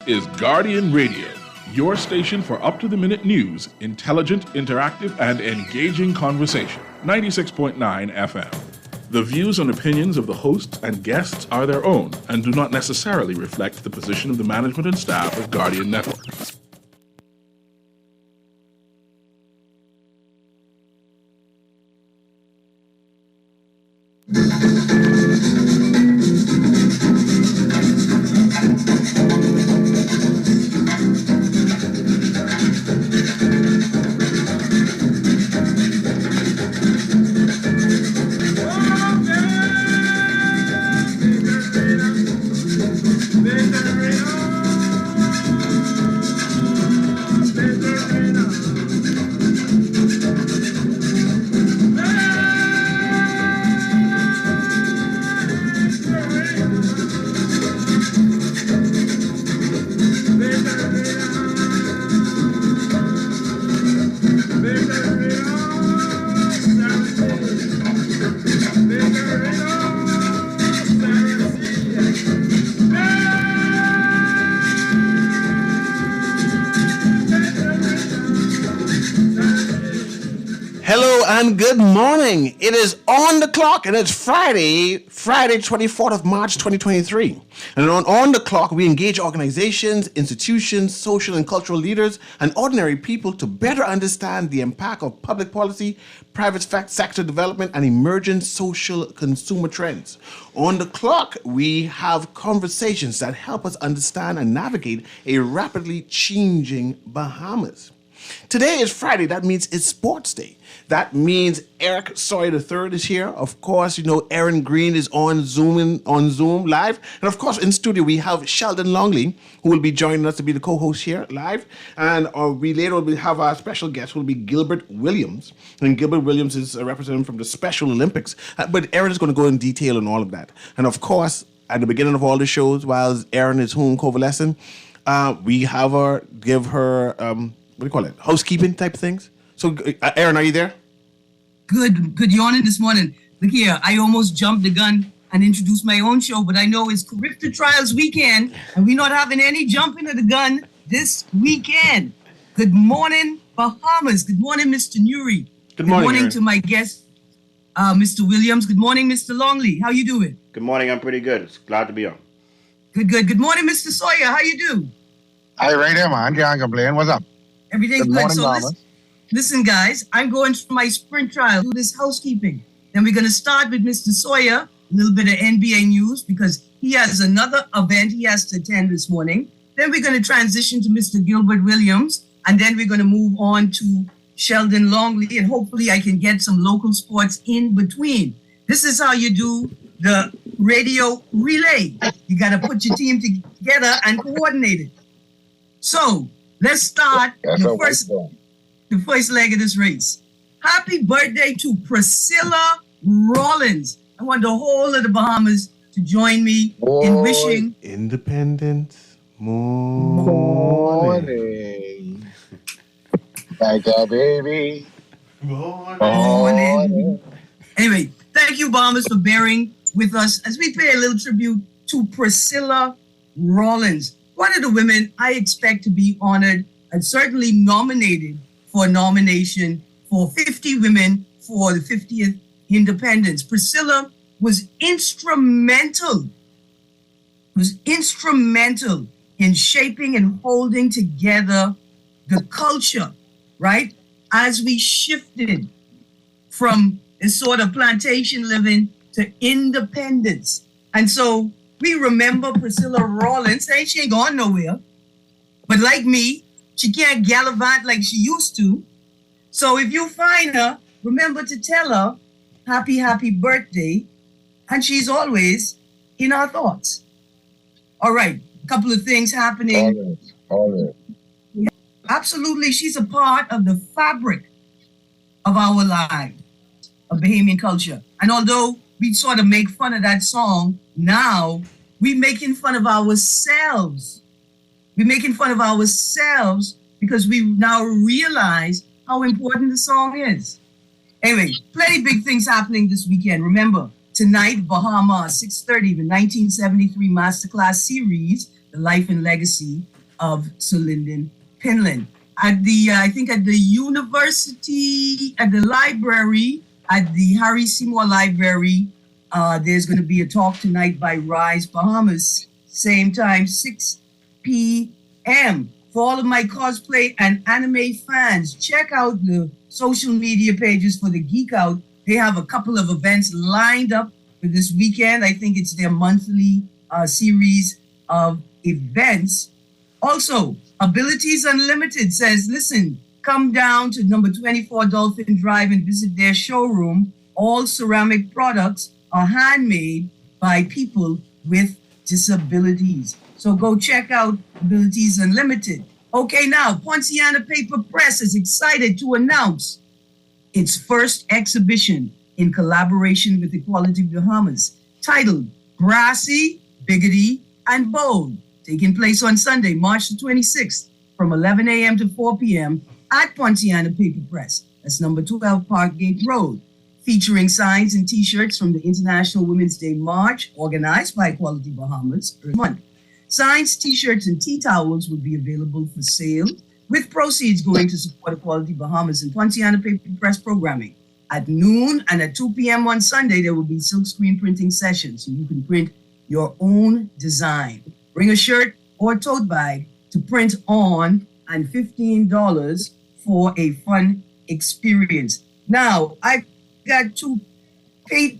is Guardian Radio, your station for up-to-the-minute news, intelligent, interactive, and engaging conversation. 96.9 FM. The views and opinions of the hosts and guests are their own and do not necessarily reflect the position of the management and staff of Guardian Network. And good morning. It is on the clock and it's Friday 24th of March 2023. And on the clock, we engage organizations, institutions, social and cultural leaders, and ordinary people to better understand the impact of public policy, private sector development, and emerging social consumer trends. On the clock, we have conversations that help us understand and navigate a rapidly changing Bahamas. Today is Friday. That means it's Sports Day. That means Eric Sawyer III is here. Of course, you know, Erin Greene is on Zoom live. And of course, in studio, we have Sheldon Longley, who will be joining us to be the co-host here live. And we later will have our special guest, who will be Gilbert Williams. And Gilbert Williams is a representative from the Special Olympics. But Erin is going to go in detail on all of that. And of course, at the beginning of all the shows, while Erin is home convalescing, we have her give her... what do you call it? Housekeeping type things. So, Erin, are you there? Good yawning this morning. Look here, I almost jumped the gun and introduced my own show, but I know it's Character Trials weekend, and we're not having any jumping of the gun this weekend. Good morning, Bahamas. Good morning, Mr. Newry. Good morning to my guest, Mr. Williams. Good morning, Mr. Longley. How you doing? Good morning. I'm pretty good. Glad to be on. Good. Good morning, Mr. Sawyer. How you do? Hi, right here, man. Can't complain. What's up? Everything's good. Morning, So listen, guys, I'm going through my sprint trial, do this housekeeping. Then we're going to start with Mr. Sawyer, a little bit of NBA news because he has another event he has to attend this morning. Then we're going to transition to Mr. Gilbert Williams, and then we're going to move on to Sheldon Longley, and hopefully I can get some local sports in between. This is how you do the radio relay. You got to put your team together and coordinate it. So, let's start the first leg of this race. Happy birthday to Priscilla Rollins. I want the whole of the Bahamas to join me in wishing Independence morning. Like a baby. Morning. Anyway, thank you, Bahamas, for bearing with us as we pay a little tribute to Priscilla Rollins. One of the women I expect to be honored and certainly nominated for a nomination for 50 women for the 50th independence. Priscilla was instrumental in shaping and holding together the culture, right? As we shifted from a sort of plantation living to independence. And so we remember Priscilla Rollins. She ain't going nowhere. But like me, she can't gallivant like she used to. So if you find her, remember to tell her happy birthday. And she's always in our thoughts. All right, a couple of things happening. All right. Absolutely, she's a part of the fabric of our lives, of Bahamian culture. And although we sort of make fun of that song, now we're making fun of ourselves. We're making fun of ourselves because we now realize how important the song is. Anyway, plenty big things happening this weekend. Remember, tonight, Bahamas, 6:30, the 1973 Masterclass series, The Life and Legacy, of Sir Lyndon Pinland. At the, I think at the university, at the library, at the Harry Seymour Library, there's going to be a talk tonight by Rise Bahamas, same time, 6 p.m. For all of my cosplay and anime fans, check out the social media pages for the Geek Out. They have a couple of events lined up for this weekend. I think it's their monthly series of events. Also, Abilities Unlimited says, listen, come down to number 24 Dolphin Drive and visit their showroom. All ceramic products are handmade by people with disabilities. So go check out Abilities Unlimited. Okay, now, Poinciana Paper Press is excited to announce its first exhibition in collaboration with Equality Bahamas, titled Brassy, Biggity, and Bold, taking place on Sunday, March the 26th, from 11 a.m. to 4 p.m. at Poinciana Paper Press. That's number 12 Parkgate Road, featuring signs and T-shirts from the International Women's Day March, organized by Equality Bahamas this month. Signs, T-shirts, and tea towels will be available for sale, with proceeds going to support Equality Bahamas and Poinciana Paper Press programming. At noon and at 2 p.m. on Sunday, there will be silkscreen printing sessions, so you can print your own design. Bring a shirt or tote bag to print on, and $15 for a fun experience. Now, I've got two paid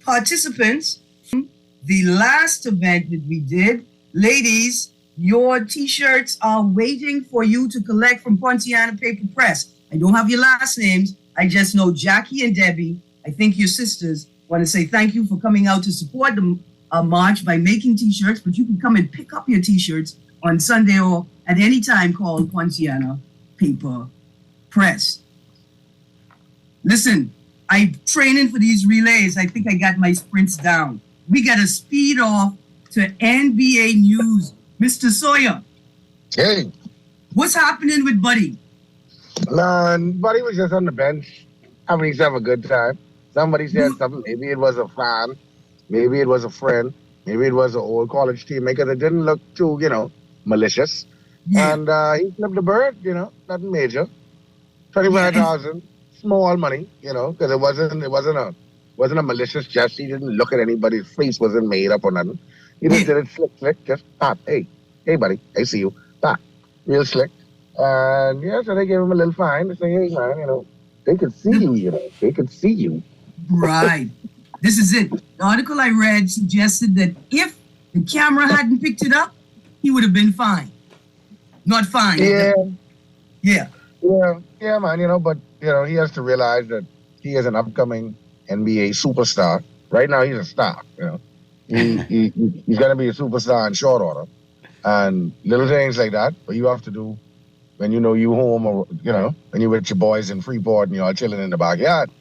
participants from the last event that we did. Ladies, your T-shirts are waiting for you to collect from Poinciana Paper Press. I don't have your last names. I just know Jackie and Debbie. I think your sisters want to say thank you for coming out to support the march by making T-shirts, but you can come and pick up your T-shirts on Sunday or at any time called Poinciana Paper Press. Listen, I'm training for these relays. I think I got my sprints down. We got to speed off to NBA news. Mr. Sawyer, Hey, what's happening with Buddy? man, buddy was just on the bench having himself a good time. Somebody said something. Maybe it was a fan. Maybe it was a friend. Maybe it was an old college teammate because it didn't look too, malicious. Yeah. And he flipped the bird, nothing major. 25,000, small money, because it wasn't a malicious gesture. He didn't look at anybody's face, wasn't made up or nothing. He just did it slick, just pop. Hey, buddy, I see you. Pop, real slick. And so they gave him a little fine to say, hey, man, they could see you, they could see you. Right. This is it. The article I read suggested that if the camera hadn't picked it up, he would have been fine. Not fine. Yeah, man, but, he has to realize that he is an upcoming NBA superstar. Right now, he's a star, He's going to be a superstar in short order. And little things like that, but you have to do when you home or, when you're with your boys in Freeport and you're all chilling in the backyard.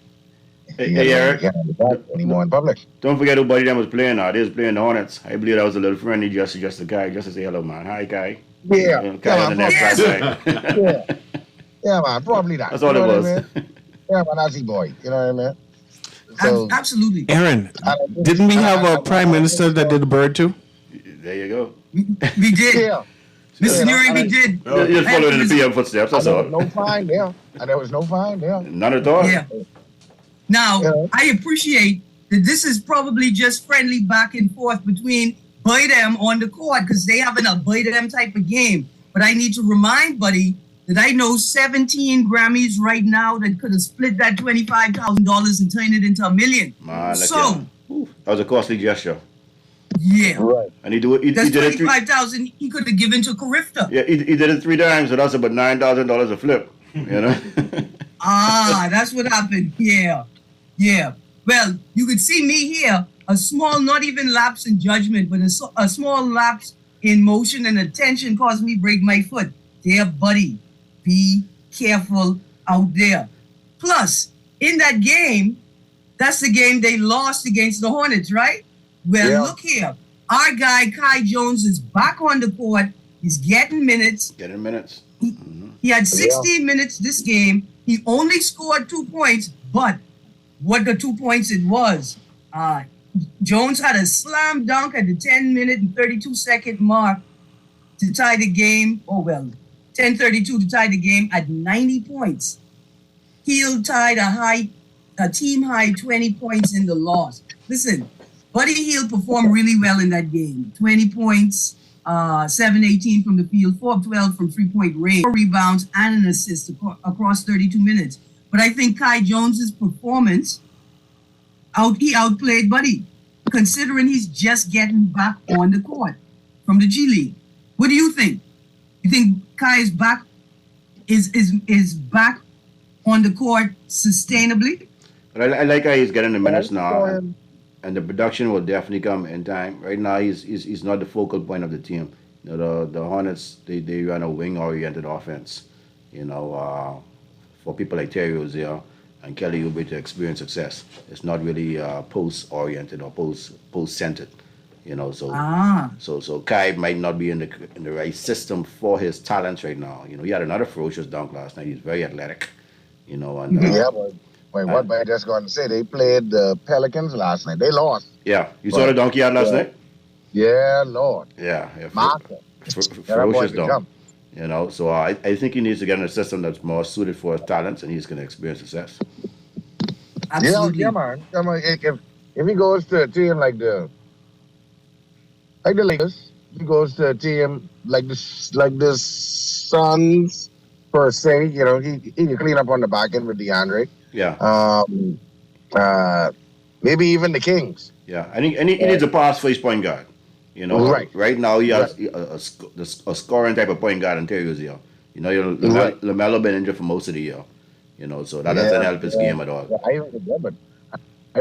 Hey, Eric. You can't do that anymore in public. Don't forget who buddy them was playing now. They was playing the Hornets. I believe that was a little friendly just a guy, just to say hello, man. Hi, Kai. Yeah. Kai on the next side. Yeah, man, probably that. That's all it was. I mean? Yeah, man, Nazi boy. You know what I mean? So, Absolutely. Aaron, didn't we have a prime minister that did a bird too? There you go. We did. yeah. Mr. Nuri, we did. You're following in the PM footsteps, that's There all. was no fine there. And there was no fine there. None at all. Yeah. Now, Yeah. I appreciate that this is probably just friendly back and forth between Buddy on the court because they having a Buddy type of game. But I need to remind Buddy that I know 17 Grammys right now that could have split that $25,000 and turned it into $1 million. Man, So, that was a costly gesture. yeah. Right. And he did That's it three. $25,000 he could have given to Carifta. Yeah, he did it 3 times, so that's about $9,000 a flip. That's what happened. Yeah. Well, you could see me here, a small, not even lapse in judgment, but a small lapse in motion and attention caused me break my foot. Dear Buddy, be careful out there. Plus, in that game, that's the game they lost against the Hornets, right? Well, Look here. Our guy, Kai Jones, is back on the court. He's getting minutes. He had 16 minutes this game. He only scored 2 points, but what the 2 points it was, Jones had a slam dunk at the 10-minute and 32-second mark to tie the game. 10:32 to tie the game at 90 points. Hill tied a team high 20 points in the loss. Listen, Buddy Hield performed really well in that game. 20 points, 7-18 from the field, 4 of 12 from 3-point range, 4 rebounds and an assist across 32 minutes. But I think Kai Jones's performance, he outplayed Buddy, considering he's just getting back on the court from the G League. What do you think? You think Kai is back back on the court sustainably? But I like how he's getting the minutes now, and the production will definitely come in time. Right now, he's not the focal point of the team. You know, the Hornets they run a wing-oriented offense. You know, for people like Terry Rozier and Kelly Oubre to experience success, it's not really post-oriented or post-centered. You know, so Kai might not be in the right system for his talents right now. You know, he had another ferocious dunk last night. He's very athletic. You know, and what I just going to say, they played the Pelicans last night. They lost. Yeah, you saw the dunk he had last night. Yeah, Lord. Yeah, ferocious dunk. You know, so I think he needs to get in a system that's more suited for his talents, and he's going to experience success. Absolutely. Yeah, man. If he goes to a team like the Lakers, he goes to a team like the Suns per se. You know, he can clean up on the back end with DeAndre. Yeah. Maybe even the Kings. Yeah, and he needs a pass-first point guard. You know, right now he has a scoring type of point guard in Terry Rozier. You know, LaMelo been injured for most of the year. You know, so that doesn't help his game at all. Yeah, I even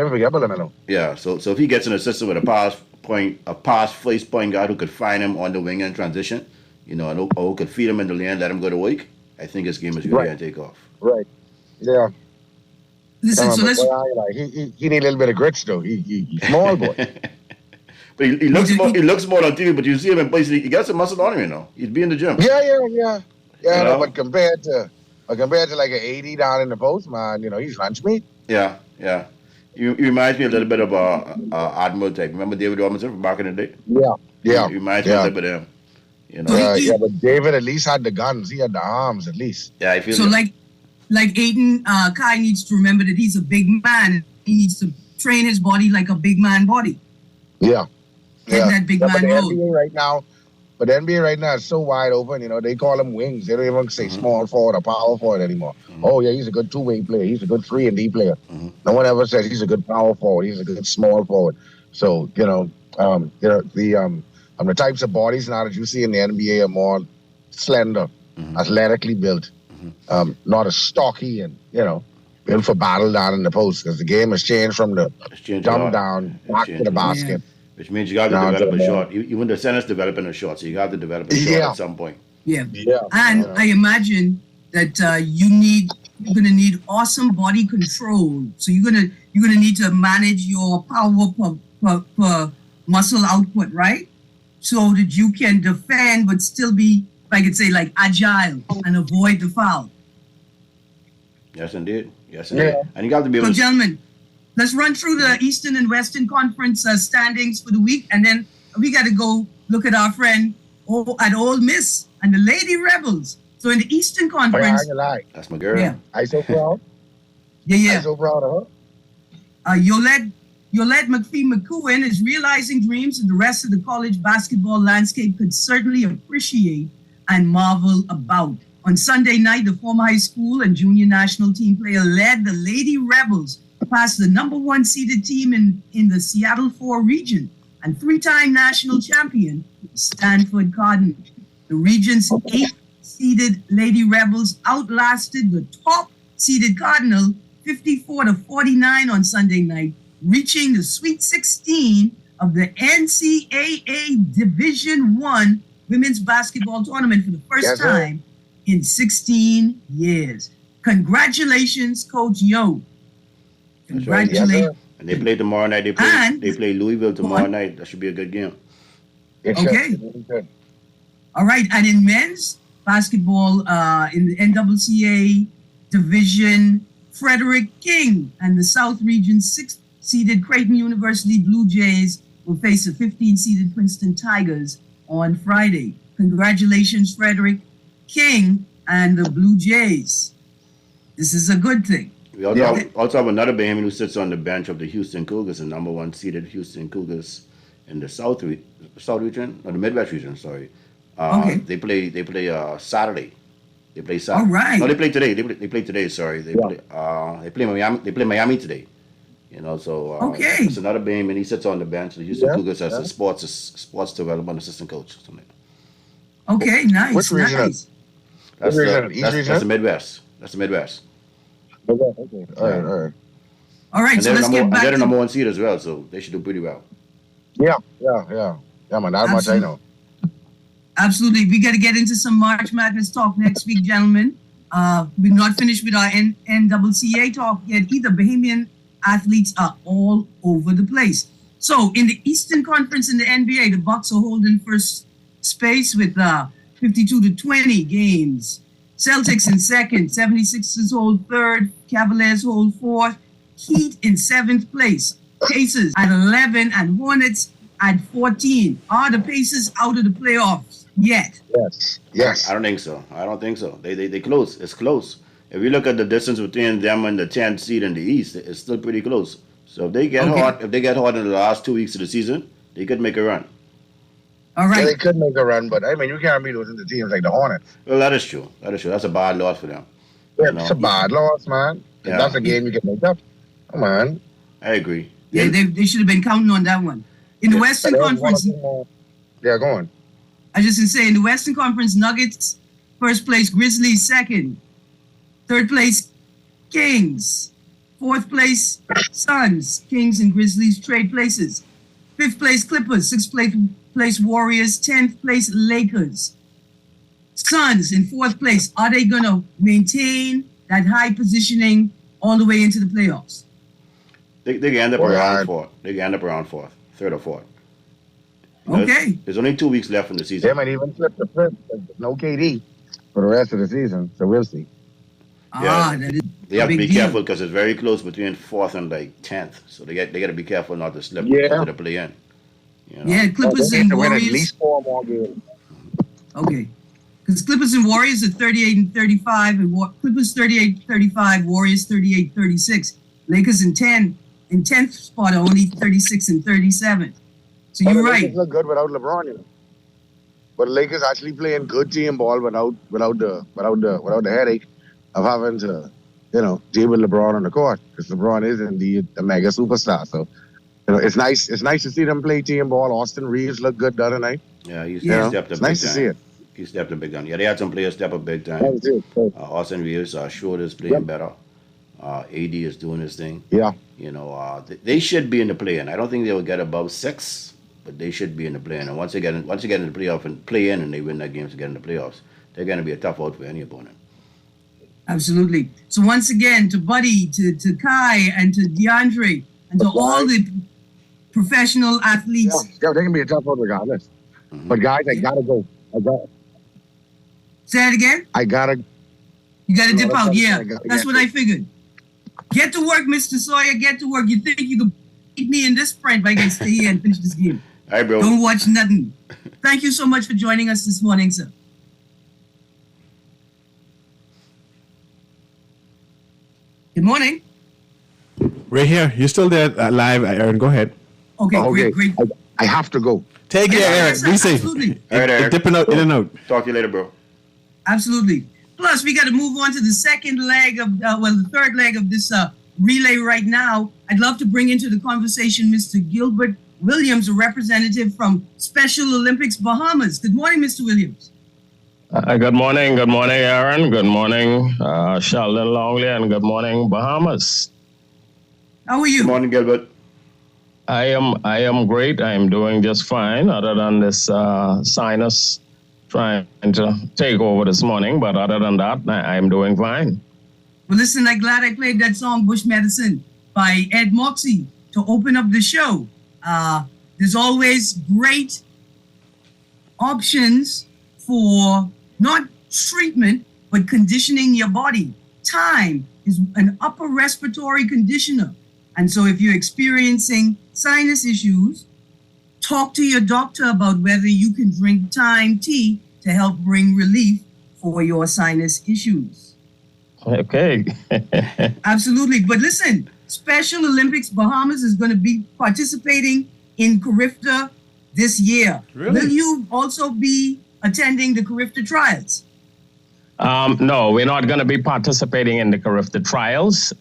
forget about LaMelo. Yeah, so if he gets in a system with a pass-first point guard who could find him on the wing in transition, you know, and who could feed him in the lane, let him go to work, I think his game is really going to take off. Right. Yeah. Listen, so let's. He need a little bit of grits though. He's small boy. But he looks small on TV, but you see him in places, he got some muscle on him, you know. He's be in the gym. Yeah. No, but compared to like an 80 down in the post, man, you know, he's lunch meat. Yeah. He reminds me a little bit of Admiral type. Remember David Robinson from back in the day? Yeah. He reminds me a little bit of him. You know. But David at least had the guns. He had the arms at least. Yeah, I feel so. Like Aiden, Kai needs to remember that he's a big man. He needs to train his body like a big man body. Yeah. That big man mode. But the NBA right now is so wide open, you know, they call them wings. They don't even say small forward or power forward anymore. Oh, yeah, he's a good two-way player. He's a good 3-and-D player. No one ever says he's a good power forward. He's a good small forward. So, the types of bodies now that you see in the NBA are more slender, athletically built, not as stocky and, you know, built for battle down in the post because the game has changed from the dumb down back to the basket. Which means you got to develop a shot. Even the center's developing a shot, so you got to develop a shot at some point. Yeah. And I imagine that you're gonna need awesome body control. So you're gonna need to manage your power per muscle output, right? So that you can defend but still be, if I could say, like agile and avoid the foul. Yes, indeed. And you got to be able to. Gentlemen, let's run through the Eastern and Western Conference standings for the week, and then we got to go look at our friend at Ole Miss and the Lady Rebels. So in the Eastern Conference, that's my girl. Yeah. I so proud. Yeah. I'm so proud of her. Yolette McPhee-McCowan is realizing dreams, and the rest of the college basketball landscape could certainly appreciate and marvel about. On Sunday night, the former high school and junior national team player led the Lady Rebels past the number 1 seeded team in the Seattle 4 region and 3-time national champion, Stanford Cardinals. The region's 8th seeded Lady Rebels outlasted the top seeded Cardinal 54-49 on Sunday night, reaching the Sweet 16 of the NCAA Division I women's basketball tournament for the first time in 16 years. Congratulations, Coach Yo. Congratulations. Right. And they play tomorrow night. They play Louisville tomorrow night. That should be a good game. Okay. All right. And in men's basketball, in the NCAA Division, Frederick King and the South Region's 6th-seeded Creighton University Blue Jays will face the 15th-seeded Princeton Tigers on Friday. Congratulations, Frederick King and the Blue Jays. This is a good thing. We also have another Bahamian who sits on the bench of the Houston Cougars, the number one seeded Houston Cougars in the South region, or the Midwest region. Sorry. Okay. They play Saturday. They play Saturday. All right. No, they play today. They play today. Sorry. They play Miami. They play Miami today. So Okay. it's another Bahamian. He sits on the bench. The Houston Cougars as a sports development assistant coach. Okay, nice. Which region? Nice. That's East the Midwest. That's the Midwest. Okay. All right. All right, And so let's get back they're the to number one seed as well, so they should do pretty well. Yeah, man. That much I know. Absolutely. We got to get into some March Madness talk next week, gentlemen. We're not finished with our NCAA talk yet either. Bahamian athletes are all over the place. So in the Eastern Conference in the NBA, the Bucks are holding first space with 52-20 games. Celtics in second, 76ers hold third, Cavaliers hold fourth, Heat in seventh place, Pacers at 11 and Hornets at 14. Are the Pacers out of the playoffs yet? Yes. I don't think so. They close. It's close. If you look at the distance between them and the 10th seed in the East, it's still pretty close. So if they get hot in the last 2 weeks of the season, they could make a run. All right. Yeah, they could make a run, but I mean, you can't beat those the teams like the Hornets. Well, that is true. That's a bad loss for them. Yeah, it's a bad loss, man. Yeah. That's a game you can make up. Come on. I agree. Yeah, they should have been counting on that one. In the Western Conference, Yeah, go on. I just can say in the Western Conference, Nuggets first place, Grizzlies second, third place, Kings, fourth place, Suns. Kings and Grizzlies trade places. Fifth place, Clippers. Sixth place, Warriors. 10th place, Lakers. Suns in fourth place. Are they going to maintain that high positioning all the way into the playoffs? They can end up around fourth. They can end up around fourth, third or fourth. Okay. There's only 2 weeks left in the season. They might even flip the flip. No KD for the rest of the season, so we'll see. That is They have to be big deal. careful because it's very close between fourth and 10th. So they got to be careful not to slip Yeah. into the play-in. Yeah, Clippers They and have to win at Warriors. least 4 more games. Okay. Because Clippers and Warriors are 38 and 35, and Clippers 38-35, Warriors 38-36. Lakers in 10th spot are only 36 and 37. So But you're the right. Lakers look good without LeBron, But the Lakers actually playing good team ball without the headache of having to, deal with LeBron on the court, because LeBron is indeed a mega superstar. So, it's nice. It's nice to see them play team ball. Austin Reeves looked good the other night. Yeah, he Yeah. stepped up It's big nice to time. see it. He stepped up big time. Yeah, they had some players step up big time. That was it. Austin Reeves, Schroeder's playing better. AD is doing his thing. Yeah. They should be in the play-in. I don't think they will get above 6, but they should be in the play-in. And once they get in the playoff and play in and they win that game to get in the playoffs, they're going to be a tough out for any opponent. Absolutely. So once again, to Buddy, to Kai, and to DeAndre, and to all the professional athletes. Yeah, they can be a tough one regardless. But guys, I gotta go. Say it again. I gotta. You got to dip out. Yeah, I gotta that's get what I figured. Get to work, Mr. Sawyer. Get to work. You think you can beat me in this sprint, but I can stay here and finish this game. All right, bro. Don't watch nothing. Thank you so much for joining us this morning, sir. Good morning. Right here. You're still there live, Erin. Go ahead. Okay, Okay. great. I have to go. Take care, Erin. Be safe. Absolutely. All right, Eric. Dipping out in and out. Talk to you later, bro. Absolutely. Plus, we got to move on to the the third leg of this relay right now. I'd love to bring into the conversation Mr. Gilbert Williams, a representative from Special Olympics Bahamas. Good morning, Mr. Williams. Good morning, Erin. Good morning, Sheldon Longley, and good morning, Bahamas. How are you? Good morning, Gilbert. I am great. I am doing just fine, other than this sinus trying to take over this morning. But other than that, I am doing fine. Well, listen, I'm glad I played that song, Bush Medicine, by Ed Moxie, to open up the show. There's always great options for not treatment, but conditioning your body. Thyme is an upper respiratory conditioner. And so if you're experiencing sinus issues, talk to your doctor about whether you can drink thyme tea to help bring relief for your sinus issues. Okay. Absolutely. But listen, Special Olympics Bahamas is going to be participating in Carifta this year. Really? Will you also be attending the Carifta trials? No, we're not going to be participating in the Carifta trials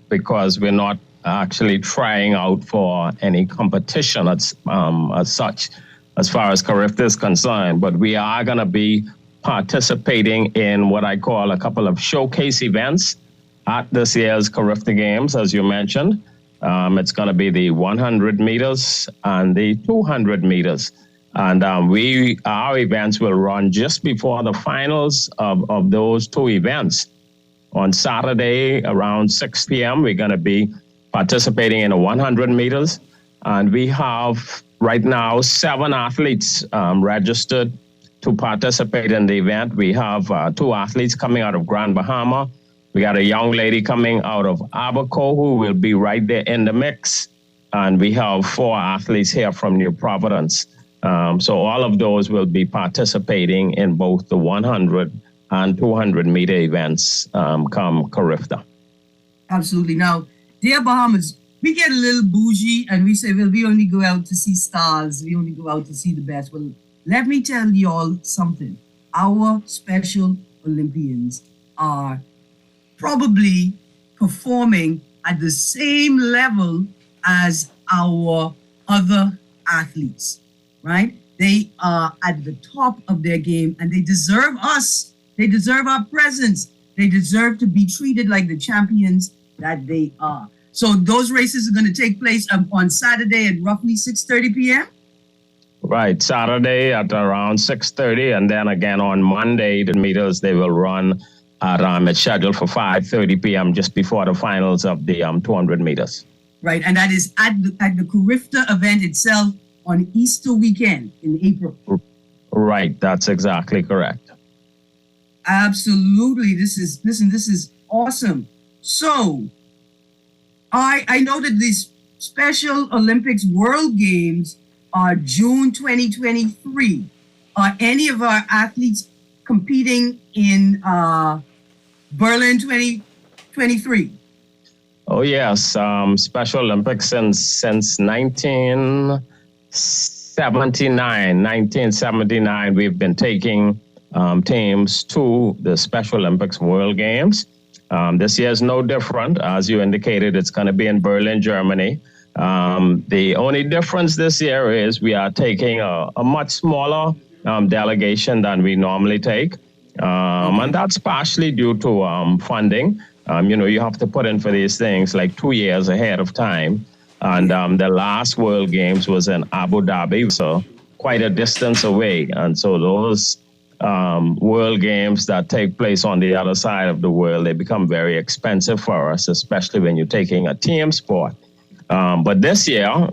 because we're not actually trying out for any competition as such, as far as Carifta is concerned. But we are going to be participating in what I call a couple of showcase events at this year's Carifta Games, as you mentioned. It's going to be the 100 meters and the 200 meters. And our events will run just before the finals of those two events. On Saturday around 6 p.m., we're going to be participating in the 100 meters. And we have right now 7 athletes registered to participate in the event. We have 2 athletes coming out of Grand Bahama. We got a young lady coming out of Abaco who will be right there in the mix. And we have 4 athletes here from New Providence. So all of those will be participating in both the 100 and 200 meter events come Carifta. Absolutely. Now, dear Bahamas, we get a little bougie and we say, well, we only go out to see stars. We only go out to see the best. Well, let me tell y'all something. Our Special Olympians are probably performing at the same level as our other athletes, right? They are at the top of their game and they deserve us. They deserve our presence. They deserve to be treated like the champions that they are. So those races are going to take place on Saturday at roughly 6:30 p.m.? Right, Saturday at around 6:30, and then again on Monday, the meters, they will run at, it's scheduled for 5:30 p.m. just before the finals of the 200 meters. Right, and that is at the Carifta event itself on Easter weekend in April. Right, that's exactly correct. Absolutely, this is awesome. So, I know that these Special Olympics World Games are June 2023. Are any of our athletes competing in Berlin 2023? Oh yes, Special Olympics since 1979, we've been taking teams to the Special Olympics World Games. This year is no different. As you indicated, it's going to be in Berlin, Germany. The only difference this year is we are taking a much smaller delegation than we normally take. And that's partially due to funding. You have to put in for these things like 2 years ahead of time. And the last World Games was in Abu Dhabi, so quite a distance away. And so those World Games that take place on the other side of the world, they become very expensive for us, especially when you're taking a team sport. But this year,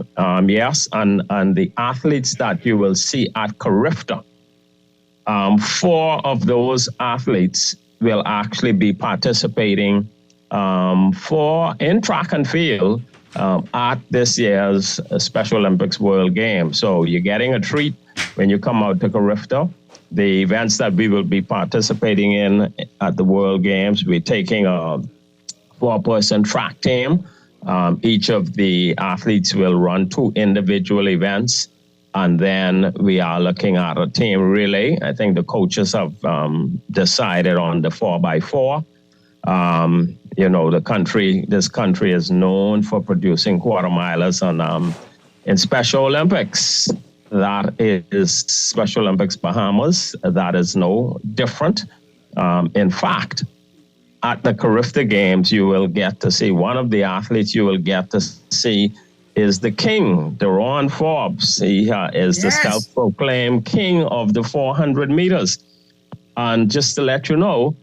yes, and the athletes that you will see at Carifta, 4 of those athletes will actually be participating in track and field at this year's Special Olympics World Games. So you're getting a treat when you come out to Carifta. The events that we will be participating in at the World Games, we're taking a 4-person track team. Each of the athletes will run 2 individual events, and then we are looking at a team relay. I think the coaches have decided on the 4x4. This country is known for producing quarter milers, and in Special Olympics, that is Special Olympics Bahamas. That is no different. In fact, at the Carifta Games, you will get to see one of the athletes you will get to see is the king, Deron Forbes. He is the self-proclaimed king of the 400 meters. And just to let you know,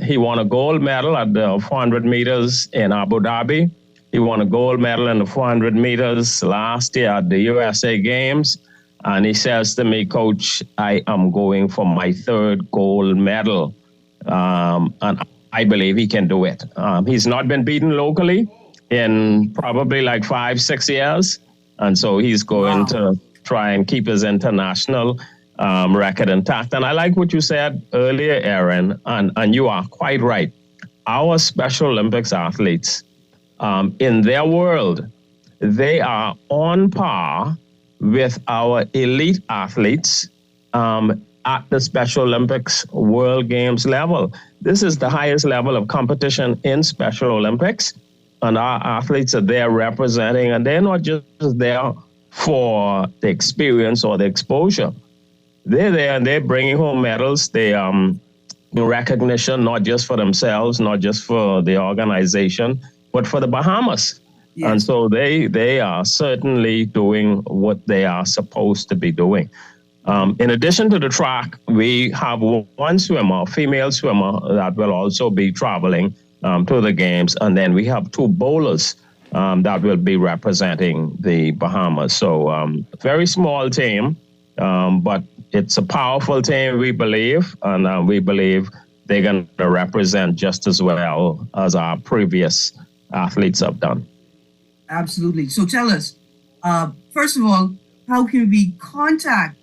he won a gold medal at the 400 meters in Abu Dhabi. He won a gold medal in the 400 meters last year at the USA Games. And he says to me, Coach, I am going for my 3rd gold medal. And I believe he can do it. He's not been beaten locally in probably like 5-6 years. And so he's going to try and keep his international record intact. And I like what you said earlier, Erin, and you are quite right. Our Special Olympics athletes, in their world, they are on par with our elite athletes at the Special Olympics World Games level. This is the highest level of competition in Special Olympics, and our athletes are there representing, and they're not just there for the experience or the exposure. They're there and they're bringing home medals. They recognition, not just for themselves, not just for the organization, but for the Bahamas. Yes. And so they are certainly doing what they are supposed to be doing. In addition to the track, we have one swimmer, female swimmer, that will also be traveling to the games. And then we have two bowlers that will be representing the Bahamas. So very small team, but it's a powerful team, we believe. And we believe they're going to represent just as well as our previous athletes have done. Absolutely. So tell us, first of all, how can we contact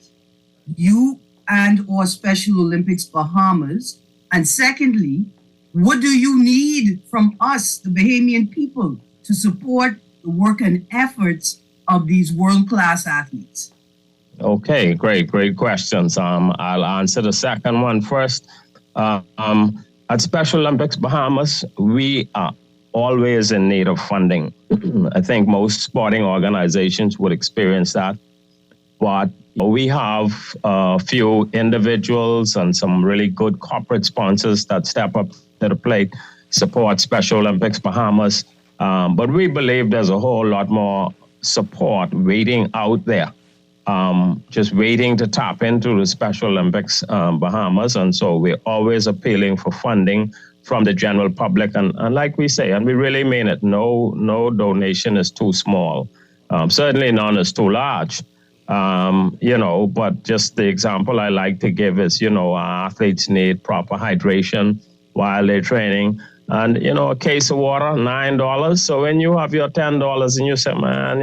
you and or Special Olympics Bahamas? And secondly, what do you need from us, the Bahamian people, to support the work and efforts of these world-class athletes? Okay, great questions. I'll answer the second one first. At Special Olympics Bahamas, we are always in need of funding. I think most sporting organizations would experience that. But we have a few individuals and some really good corporate sponsors that step up to the plate, support Special Olympics Bahamas. But we believe there's a whole lot more support waiting out there, just waiting to tap into the Special Olympics Bahamas. And so we're always appealing for funding from the general public. And like we say, and we really mean it, no donation is too small. Certainly none is too large. But just the example I like to give is, our athletes need proper hydration while they're training. And, a case of water, $9. So when you have your $10 and you say, man,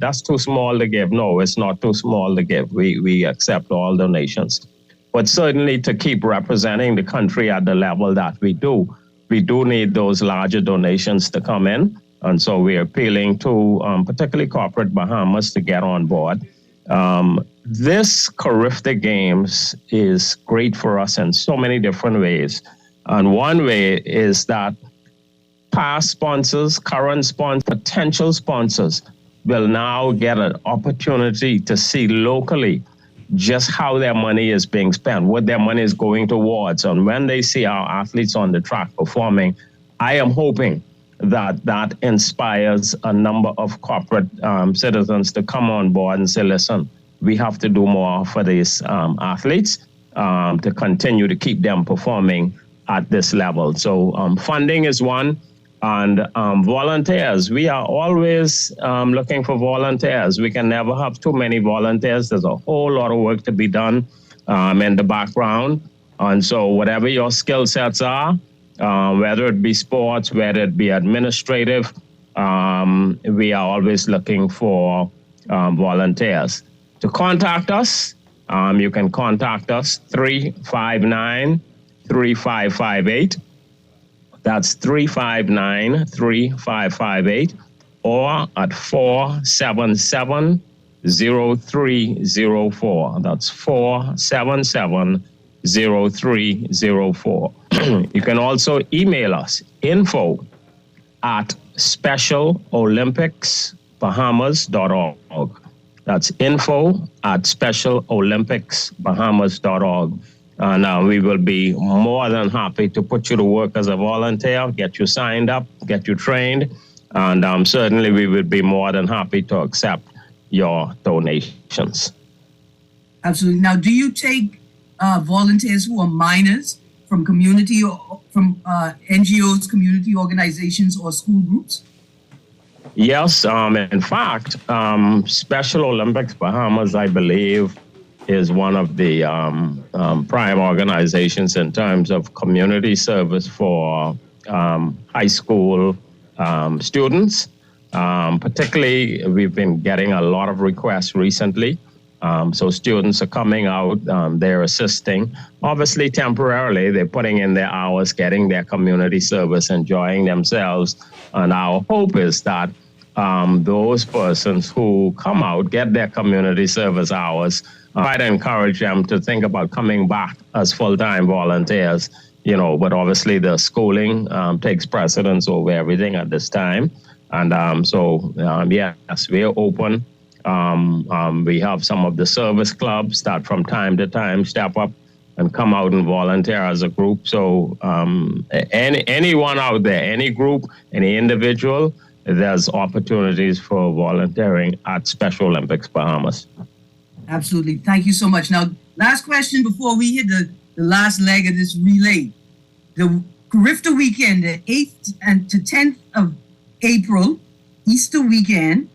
that's too small to give. No, it's not too small to give. We accept all donations. But certainly to keep representing the country at the level that we do need those larger donations to come in. And so we're appealing to particularly corporate Bahamas to get on board. This Carifta Games is great for us in so many different ways. And one way is that past sponsors, current sponsors, potential sponsors will now get an opportunity to see locally just how their money is being spent, what their money is going towards. And when they see our athletes on the track performing, I am hoping that inspires a number of corporate citizens to come on board and say, listen, we have to do more for these athletes to continue to keep them performing at this level. So funding is one. And volunteers, we are always looking for volunteers. We can never have too many volunteers. There's a whole lot of work to be done in the background. And so whatever your skill sets are, whether it be sports, whether it be administrative, we are always looking for volunteers. To contact us, you can contact us 359-3558. That's 359-3558, or at 477-0304. That's 477-0304. You can also email us, info@specialolympicsbahamas.org. That's info@specialolympicsbahamas.org. And we will be more than happy to put you to work as a volunteer, get you signed up, get you trained. And certainly we would be more than happy to accept your donations. Absolutely. Now, do you take volunteers who are minors from community or from NGOs, community organizations, or school groups? Yes. In fact, Special Olympics Bahamas, I believe, is one of the prime organizations in terms of community service for high school students. Particularly, we've been getting a lot of requests recently So students are coming out, they're assisting. Obviously, temporarily, they're putting in their hours, getting their community service, enjoying themselves. And our hope is that those persons who come out, get their community service hours, try to encourage them to think about coming back as full-time volunteers, but obviously the schooling takes precedence over everything at this time. And yes, we're open. We have some of the service clubs that from time to time step up and come out and volunteer as a group. So anyone out there, any group, any individual, there's opportunities for volunteering at Special Olympics Bahamas. Absolutely. Thank you so much. Now, last question before we hit the last leg of this relay. The Carifta weekend, the 8th and to 10th of April, Easter weekend,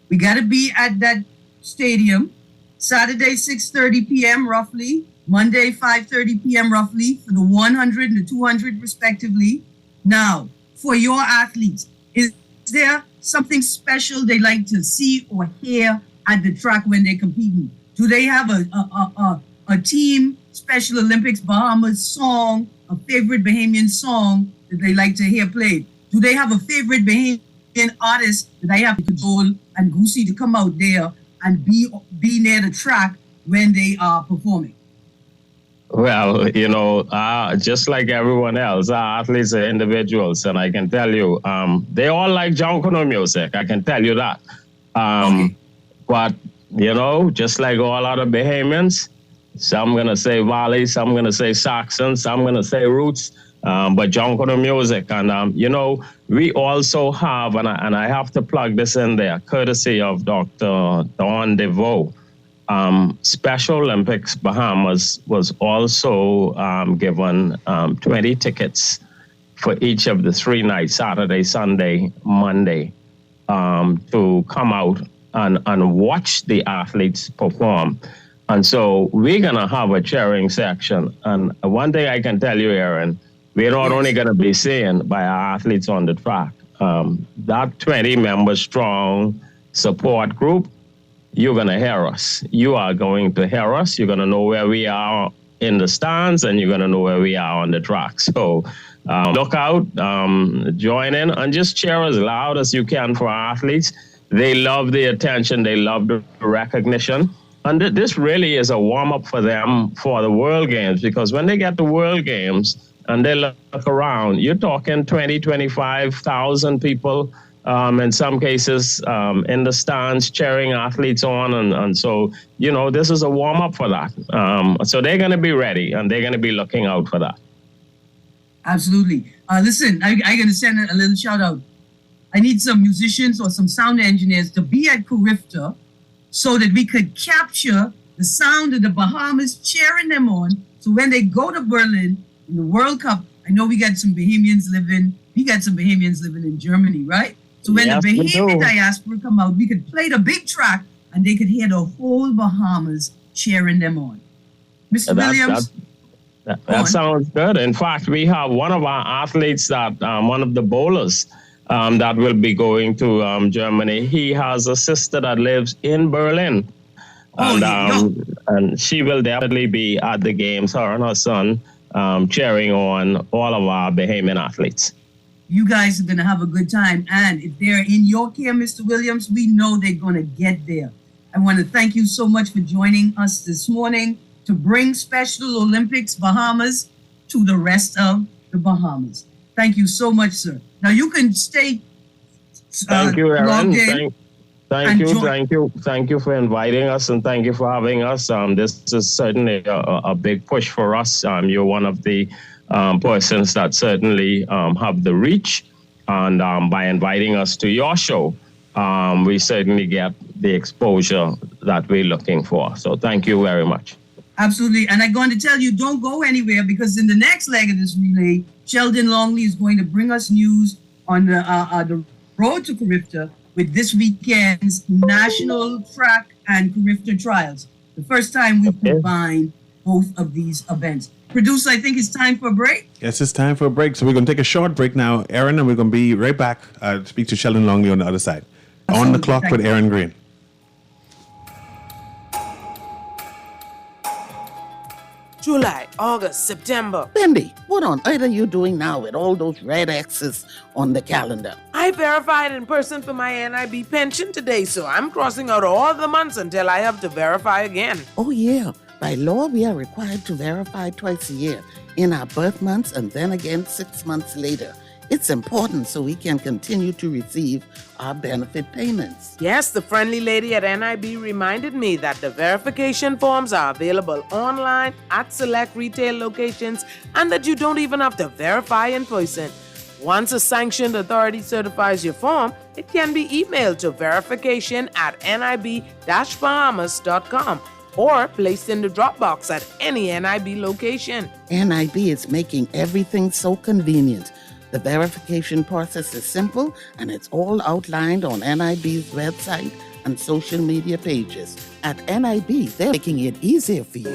we got to be at that stadium. Saturday, 6:30 p.m. roughly. Monday, 5:30 p.m. roughly for the 100 and the 200 respectively. Now, for your athletes, is there something special they like to see or hear at the track when they're competing? Do they have a team Special Olympics Bahamas song, a favorite Bahamian song that they like to hear played? Do they have a favorite Bahamian artist that they have to Joel and Goosey to come out there and be near the track when they are performing? Well, just like everyone else, our athletes are individuals, and I can tell you, they all like Jonkono music. I can tell you that. Okay. But, just like all other Bahamians, some going to say Valley, some going to say Saxon, some going to say Roots, but Jonkono music. And, we also have, and I have to plug this in there, courtesy of Dr. Dawn DeVoe. Special Olympics Bahamas was also given 20 tickets for each of the 3 nights, Saturday, Sunday, Monday, to come out and watch the athletes perform. And so we're going to have a cheering section. And one thing I can tell you, Erin, we're not only going to be seen by our athletes on the track. That 20-member strong support group, you're going to hear us. You are going to hear us. You're going to know where we are in the stands, and you're going to know where we are on the track. So look out, join in, and just cheer as loud as you can for our athletes. They love the attention. They love the recognition. And this really is a warm-up for them for the World Games, because when they get to World Games and they look around, you're talking 20, 25,000 people, in some cases, in the stands, cheering athletes on. And so, this is a warm-up for that. So they're going to be ready, and they're going to be looking out for that. Absolutely. Listen, I'm going to send a little shout-out. I need some musicians or some sound engineers to be at Carifta so that we could capture the sound of the Bahamas cheering them on. So when they go to Berlin in the World Cup, I know we got some Bahamians living in Germany, right? So when the Bahamian diaspora come out, we could play the big track and they could hear the whole Bahamas cheering them on. Mr. Williams? That sounds good. In fact, we have one of our athletes one of the bowlers that will be going to Germany. He has a sister that lives in Berlin. And she will definitely be at the games, her and her son, cheering on all of our Bahamian athletes. You guys are going to have a good time. And if they're in your care, Mr. Williams, we know they're going to get there. I want to thank you so much for joining us this morning to bring Special Olympics Bahamas to the rest of the Bahamas. Thank you so much, sir. Now you can stay. Thank you, Erin. Thank you for inviting us, and thank you for having us. This is certainly a big push for us. You're one of the persons that certainly have the reach, and by inviting us to your show, we certainly get the exposure that we're looking for. So thank you very much. Absolutely. And I'm going to tell you, don't go anywhere, because in the next leg of this relay, Sheldon Longley is going to bring us news on the road to Carifta with this weekend's National Track and Carifta Trials. The first time we combine both of these events. Producer, I think it's time for a break. Yes, it's time for a break. So we're going to take a short break now, Erin, and we're going to be right back to speak to Sheldon Longley on the other side. Absolutely. On the clock with Erin Greene. July, August, September. Bendy, what on earth are you doing now with all those red X's on the calendar? I verified in person for my NIB pension today, so I'm crossing out all the months until I have to verify again. Oh, yeah. By law, we are required to verify twice a year, in our birth months and then again 6 months later. It's important so we can continue to receive our benefit payments. Yes, the friendly lady at NIB reminded me that the verification forms are available online at select retail locations and that you don't even have to verify in person. Once a sanctioned authority certifies your form, it can be emailed to verification@nib-bahamas.com or placed in the Dropbox at any NIB location. NIB is making everything so convenient. The verification process is simple and it's all outlined on NIB's website and social media pages. At NIB, they're making it easier for you.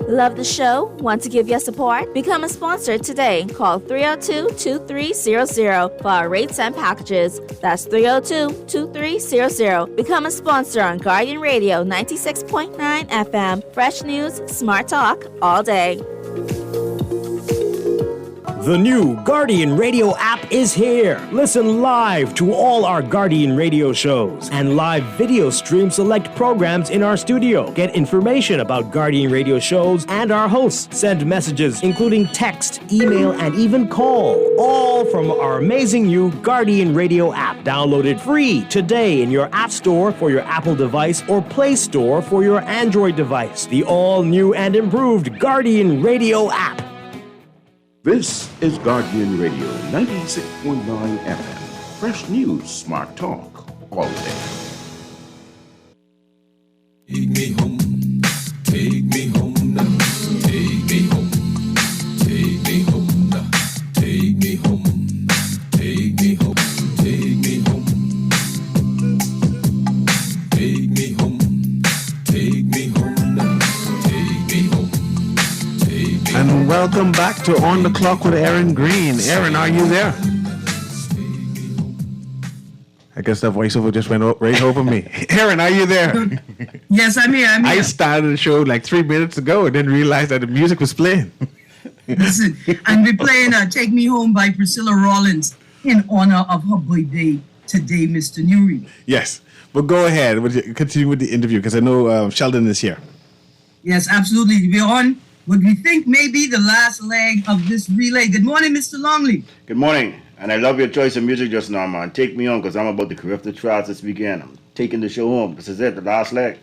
Love the show? Want to give your support? Become a sponsor today. Call 302-2300 for our rates and packages. That's 302-2300. Become a sponsor on Guardian Radio 96.9 FM. Fresh news, smart talk, all day. The new Guardian Radio app is here. Listen live to all our Guardian Radio shows and live video stream select programs in our studio. Get information about Guardian Radio shows and our hosts. Send messages including text, email, and even call. All from our amazing new Guardian Radio app. Download it free today in your App Store for your Apple device or Play Store for your Android device. The all-new and improved Guardian Radio app. This is Guardian Radio 96.9 FM. Fresh news, smart talk, all day. Take me home, take me home now, take me home, take me home now, take me home, take me home, take me home, take me home, take me home now, take me home. And welcome back to On the Clock with Erin Greene. Erin, are you there? I guess that voiceover just went right over me. Erin, are you there? Yes, I'm here. I started the show like 3 minutes ago and didn't realize that the music was playing. Listen, and we're playing Take Me Home by Priscilla Rollins in honor of her birthday today, Mr. Newry. Yes, but go ahead. Continue with the interview because I know Sheldon is here. Yes, absolutely. We're on what we think may be the last leg of this relay. Good morning, Mr. Longley. Good morning. And I love your choice of music just now, man. Take me home because I'm about to correct the trials this weekend. I'm taking the show home. This is it, the last leg.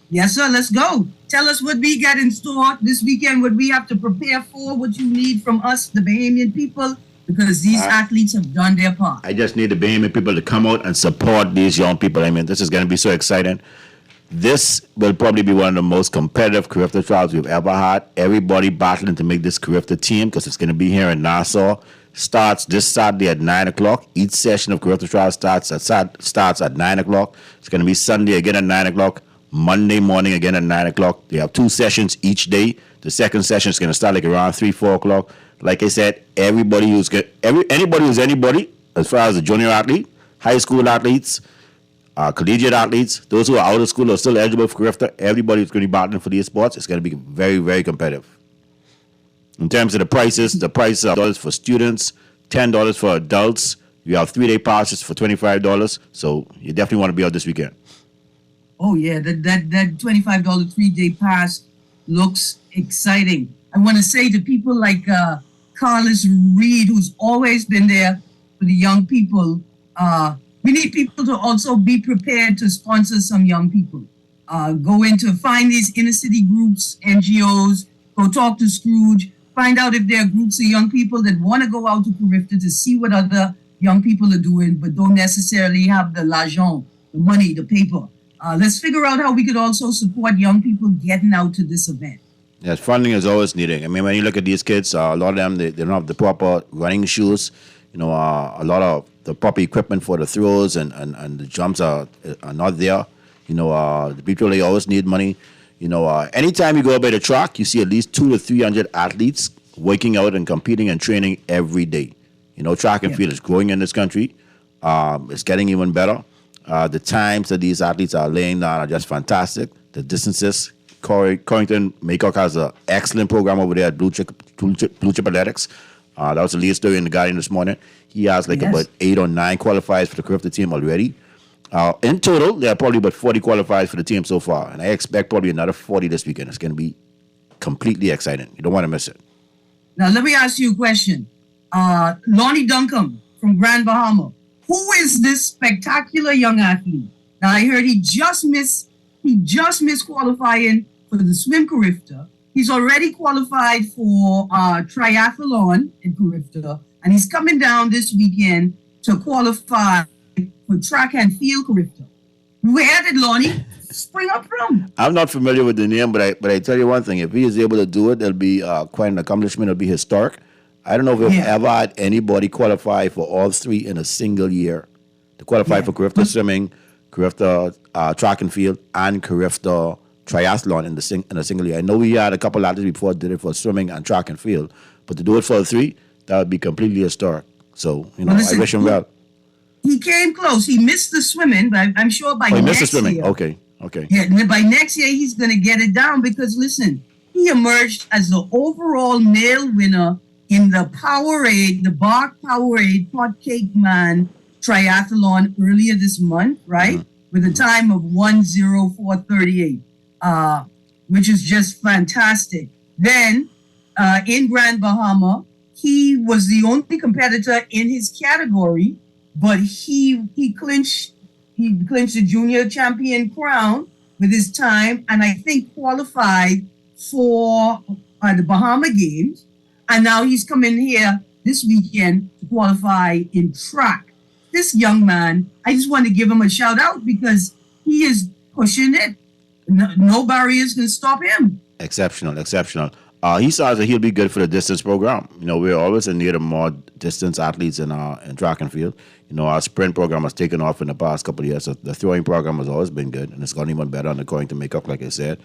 Yes, sir. Let's go. Tell us what we got in store this weekend, what we have to prepare for, what you need from us, the Bahamian people, because these athletes have done their part. I just need the Bahamian people to come out and support these young people. I mean, this is going to be so exciting. This will probably be one of the most competitive Carifta trials we've ever had. Everybody battling to make this Carifta team because it's going to be here in Nassau. Starts this Saturday at 9 o'clock. Each session of Carifta trials starts at 9 o'clock. It's going to be Sunday again at 9 o'clock. Monday morning again at 9 o'clock. They have 2 sessions each day. The second session is going to start like around 3, 4 o'clock. Like I said, anybody who's anybody, as far as a junior athlete, high school athletes, collegiate athletes, those who are out of school are still eligible for Carifta, everybody who's going to be battling for these sports. It's going to be very, very competitive. In terms of the prices are $10 for students, $10 for adults. You have 3-day passes for $25. So you definitely want to be out this weekend. Oh, yeah, that $25 3-day pass looks exciting. I want to say to people like Carlos Reed, who's always been there for the young people, we need people to also be prepared to sponsor some young people. Go in to find these inner city groups, NGOs, go talk to Scrooge, find out if there are groups of young people that want to go out to Carifta to see what other young people are doing, but don't necessarily have the l'argent, the money, the paper. Let's figure out how we could also support young people getting out to this event. Yes, funding is always needed. I mean, when you look at these kids, a lot of them, they don't have the proper running shoes. You know, a lot of the proper equipment for the throws and the jumps are not there. You know, the people, they always need money. You know, anytime you go by the track, you see at least 200 to 300 athletes working out and competing and training every day. You know, track and field is growing in this country. It's getting even better. The times that these athletes are laying down are just fantastic. The distances Corrington Maycock has an excellent program over there at Blue Chip Athletics. That was the lead story in the Guardian this morning. He has about 8 or 9 qualifiers for the Carifta team already. In total, there are probably about 40 qualifiers for the team so far, and I expect probably another 40 this weekend. It's going to be completely exciting. You don't want to miss it. Now, let me ask you a question. Lonnie Duncombe from Grand Bahama. Who is this spectacular young athlete? Now, I heard he just missed qualifying for the swim Carifta. He's already qualified for triathlon in Carifta, and he's coming down this weekend to qualify for track and field Carifta. Where did Lonnie spring up from? I'm not familiar with the name, but I tell you one thing. If he is able to do it, it'll be quite an accomplishment. It'll be historic. I don't know if we've ever had anybody qualify for all 3 in a single year. To qualify for Carifta swimming, Carifta track and field, and Carifta triathlon in a single year. I know we had a couple athletes before did it for swimming and track and field, but to do it for 3, that would be completely historic. So, I wish him well. He came close. He missed the swimming, but I'm sure by next year. He missed the swimming. Okay. Yeah, by next year, he's going to get it down because, listen, he emerged as the overall male winner in the Powerade, the Bark Powerade Pot Cake Man triathlon earlier this month, right? With a time of 1:04:38, which is just fantastic. Then, in Grand Bahama, he was the only competitor in his category, but he clinched the junior champion crown with his time, and I think qualified for the Bahama Games. And now he's coming here this weekend to qualify in track. This young man, I just want to give him a shout out because he is pushing it. No barriers can stop him. Exceptional. He says that he'll be good for the distance program. We're always in need of more distance athletes in track and field. Our sprint program has taken off in the past couple of years. So the throwing program has always been good, and it's gotten even better on the Corrington Maycock, like I said.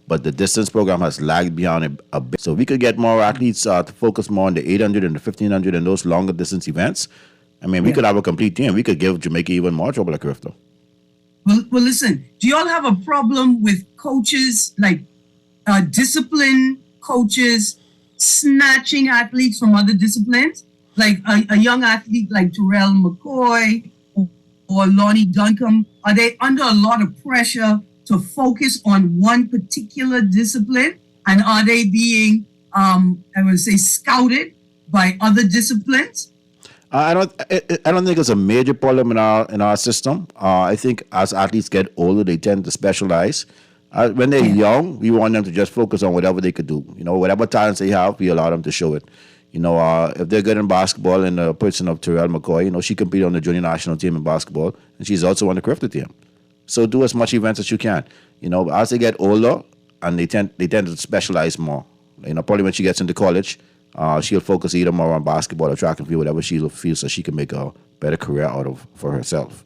But the distance program has lagged behind a bit. So we could get more athletes to focus more on the 800 and the 1500 and those longer distance events. We could have a complete team. We could give Jamaica even more trouble at Carifta. Well, listen, do y'all have a problem with coaches, like discipline coaches, snatching athletes from other disciplines? Like a young athlete like Terrell McCoy or Lonnie Duncombe, are they under a lot of pressure to focus on one particular discipline? And are they being, scouted by other disciplines? I don't think it's a major problem in our system. I think as athletes get older, they tend to specialize. When they're young, we want them to just focus on whatever they could do. Whatever talents they have, we allow them to show it. If they're good in basketball, in the person of Terrell McCoy, she competed on the junior national team in basketball, and she's also on the Carifta team. So do as much events as you can. As they get older, and they tend to specialize more. Probably when she gets into college, she'll focus either more on basketball or track and field, whatever she feels, so she can make a better career out of for herself.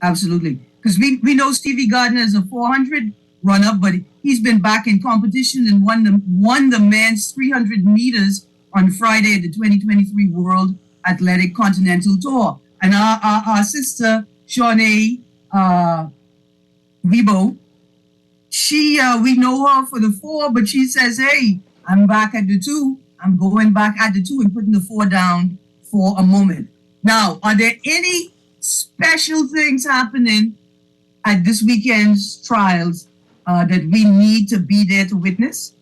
Absolutely, because we know Stevie Gardner is a 400 runner, but he's been back in competition and won the men's 300 meters on Friday at the 2023 World Athletic Continental Tour. And our sister Shawnee Rebo, we know her for the 4, but she says, hey, I'm back at the 2. I'm going back at the 2 and putting the 4 down for a moment. Now, are there any special things happening at this weekend's trials that we need to be there to witness?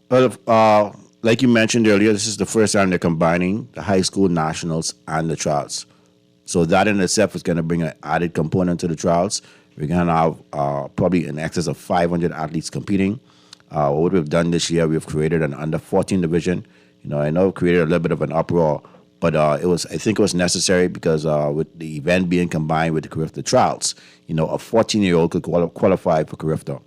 Well, like you mentioned earlier, this is the first time they're combining the high school nationals and the trials. So that in itself is going to bring an added component to the trials. We're going to have probably in excess of 500 athletes competing. What we've done this year, we've created an under 14 division. I know it created a little bit of an uproar, but I think it was necessary because with the event being combined with the Carifta trials, a 14-year-old could qualify for Carifta.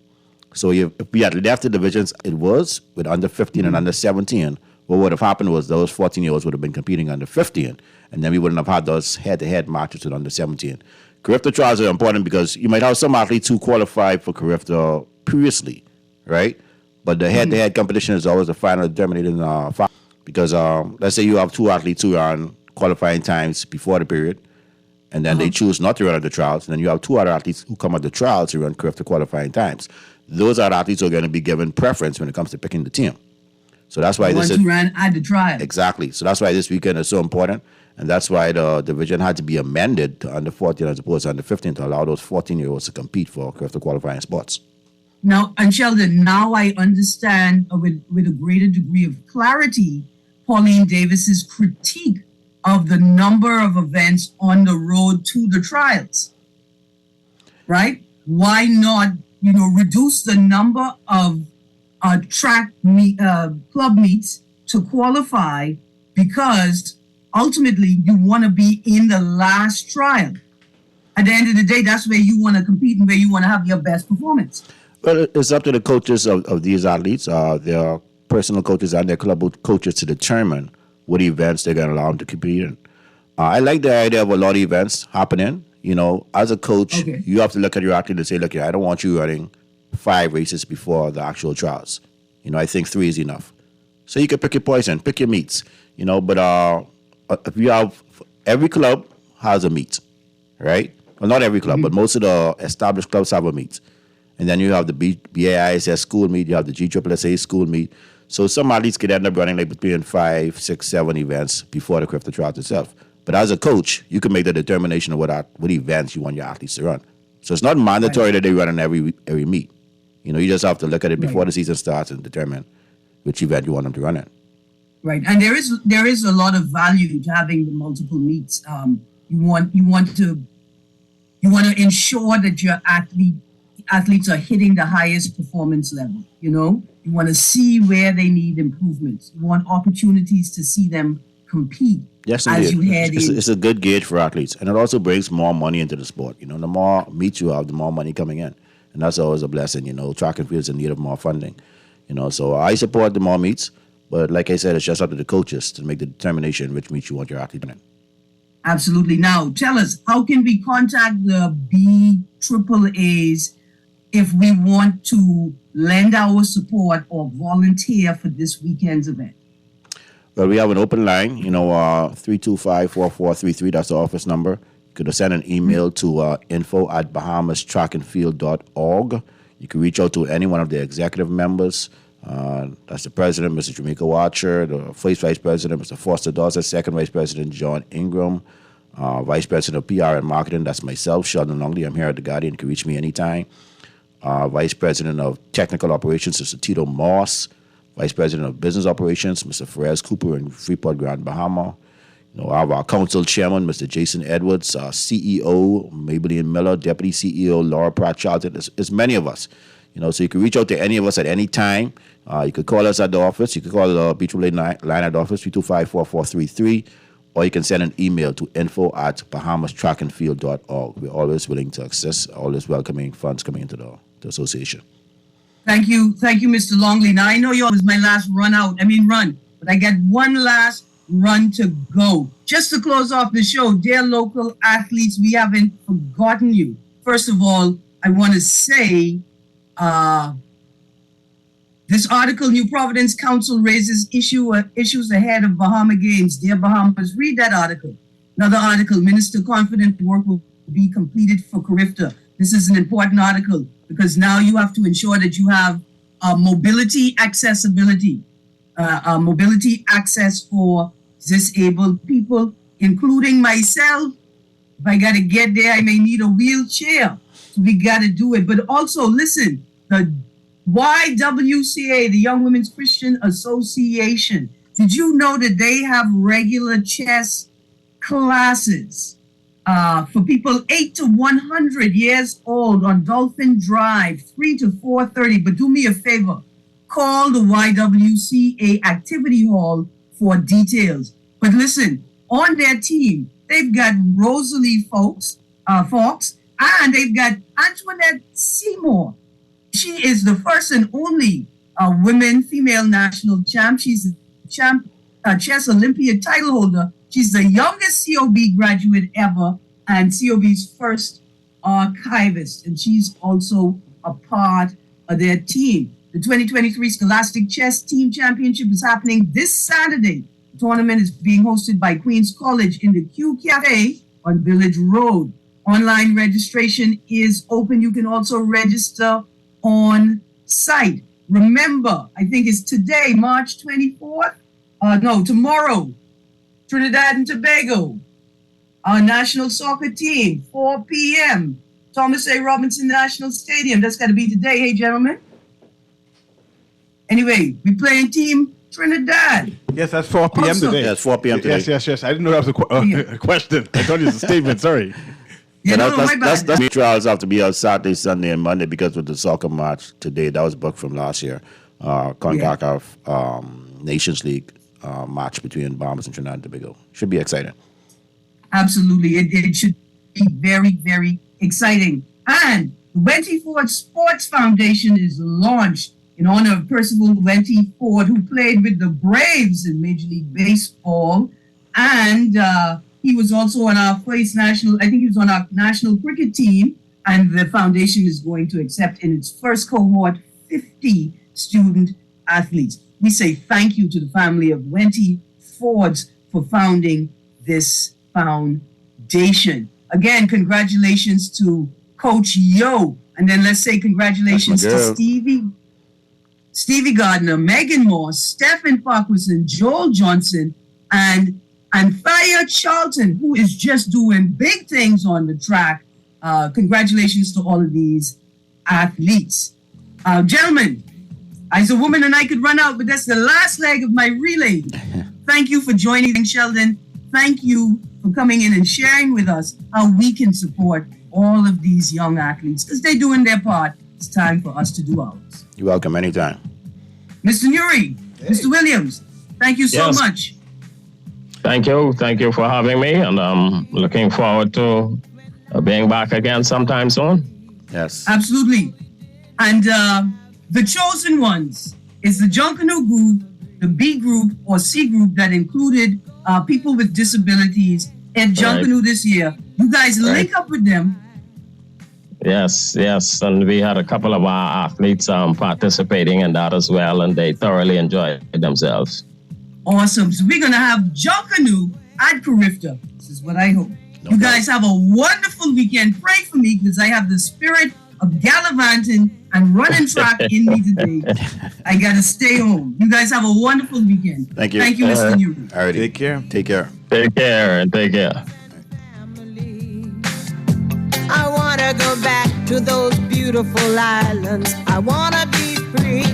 So if we had left the divisions it was with under 15 and under 17, what would have happened was those 14-year-olds would have been competing under 15, and then we wouldn't have had those head-to-head matches with under 17. Carifta trials are important because you might have some athletes who qualified for Carifta previously, right? But the head-to-head competition is always the final determining because let's say you have 2 athletes who are on qualifying times before the period, and then they choose not to run at the trials, and then you have 2 other athletes who come at the trials to run curve to qualifying times. Those are athletes who are going to be given preference when it comes to picking the team. So that's why this is ran at the trial. Exactly. So that's why this weekend is so important, and that's why the division had to be amended to under 14 as opposed to under 15 to allow those 14-year-olds to compete for curve to qualifying spots. Now, and Sheldon, now I understand with a greater degree of clarity Pauline Davis's critique of the number of events on the road to the trials. Right? Why not, reduce the number of club meets to qualify, because ultimately you want to be in the last trial. At the end of the day, that's where you want to compete and where you want to have your best performance. Well, it's up to the coaches of these athletes, their personal coaches and their club coaches, to determine what events they're going to allow them to compete in. I like the idea of a lot of events happening. As a coach, you have to look at your athlete and say, look, I don't want you running 5 races before the actual trials. I think 3 is enough. So you can pick your poison, pick your meets, but if you have, every club has a meet, right? Well, not every club, but most of the established clubs have a meet. And then you have the BAISS school meet, you have the GSSA school meet. So some athletes could end up running like between 5, 6, 7 events before the Crifter trials itself. But as a coach, you can make the determination of what events you want your athletes to run. So it's not mandatory that they run in every meet. You just have to look at it before the season starts and determine which event you want them to run in. Right, and there is a lot of value to having the multiple meets. You want to ensure that your athletes are hitting the highest performance level. You want to see where they need improvements. You want opportunities to see them compete. Yes, as you head in. It's a good gauge for athletes, and it also brings more money into the sport. The more meets you have, the more money coming in, and that's always a blessing. Track and field is in need of more funding. So I support the more meets, but like I said, it's just up to the coaches to make the determination which meets you want your athlete in. Absolutely. Now, tell us, how can we contact the BAAAs if we want to lend our support or volunteer for this weekend's event? Well, we have an open line, 325-4433. That's the office number. You could send an email to info@bahamas.trackandfield.org. You can reach out to any one of the executive members. That's the president, Mr. Jamaica Watcher, the first vice president, Mr. Foster Dawson, second vice president, John Ingram, vice president of PR and marketing, that's myself, Sheldon Longley. I'm here at The Guardian. You can reach me anytime. Vice president of technical operations, Mr. Tito Moss. Vice president of business operations, Mr. Perez Cooper in Freeport, Grand Bahama. I have our council chairman, Mr. Jason Edwards, our CEO, Maybelline Miller, deputy CEO, Laura Pratt Charlton. It's many of us. So you can reach out to any of us at any time. You could call us at the office. You could call the BAAA line at the office, 325-4433, or you can send an email to info@bahamas.trackandfield.org. We're always willing to access, always welcoming funds coming into the association. Thank you, Mr. Longley. Now, I know yours was my last run, but I got one last run to go. Just to close off the show, dear local athletes, we haven't forgotten you. First of all, I want to say this article, New Providence Council raises issues ahead of Bahama Games. Dear Bahamas, read that article. Another article, Minister confident work will be completed for Carifta. This is an important article because now you have to ensure that you have mobility access for disabled people, including myself. If I got to get there, I may need a wheelchair. So we got to do it. But also, listen, the YWCA, the Young Women's Christian Association, did you know that they have regular chess classes for people 8 to 100 years old on Dolphin Drive, 3 to 4:30? But do me a favor, call the YWCA Activity Hall for details. But listen, on their team, they've got Rosalie Fox, and they've got Antoinette Seymour. She is the first and only female national champ. She's a chess Olympiad title holder. She's the youngest COB graduate ever and COB's first archivist. And she's also a part of their team. The 2023 Scholastic Chess Team Championship is happening this Saturday. The tournament is being hosted by Queens College in the Q Cafe on Village Road. Online registration is open. You can also register on site. Remember, I think it's today, March 24th. Tomorrow, Trinidad and Tobago, our national soccer team, 4 p.m., Thomas A. Robinson National Stadium. That's got to be today, hey, gentlemen. Anyway, we playing Team Trinidad. Yes, that's 4 p.m. Also- today. Yeah, it's 4 p.m. today. Yes. I didn't know that was a question. I thought it was a statement. Sorry. Yeah, no, my bad. That's trials have to be on Saturday, Sunday, and Monday because with the soccer match today, that was booked from last year. CONCACAF Nations League match between Bahamas and Trinidad and Tobago. Should be exciting. Absolutely. It should be very, very exciting. And the Wenty Ford Sports Foundation is launched in honor of Percival Wenty Ford, who played with the Braves in Major League Baseball. And he was also on our national cricket team. And the foundation is going to accept in its first cohort 50 student athletes. We say thank you to the family of Wenty Fords for founding this foundation. Again, congratulations to Coach Yo. And then let's say congratulations to Stevie Gardner, Megan Moore, Stephen Farquharson, Joel Johnson, and Thaya Charlton, who is just doing big things on the track. Congratulations to all of these athletes. Gentlemen, as a woman and I could run out, but that's the last leg of my relay. Thank you for joining, Sheldon. Thank you for coming in and sharing with us how we can support all of these young athletes because they're doing their part. It's time for us to do ours. You're welcome anytime. Mr. Nuri, Mr. Williams, thank you so much. Thank you for having me, and I'm looking forward to being back again sometime soon. Yes. Absolutely. And the chosen ones is the Junkanoo group, the B group or C group that included people with disabilities at Junkanoo this year. You guys link up with them. Yes, and we had a couple of our athletes participating in that as well, and they thoroughly enjoyed themselves. Awesome. So we're going to have Junkanoo at Carifta. This is what I hope. You guys have a wonderful weekend. Pray for me because I have the spirit of gallivanting and running track in me today. I got to stay home. You guys have a wonderful weekend. Thank you. Thank you, Mr. Newton. All right. Take care. Take care. Take care. I want to go back to those beautiful islands. I want to be free.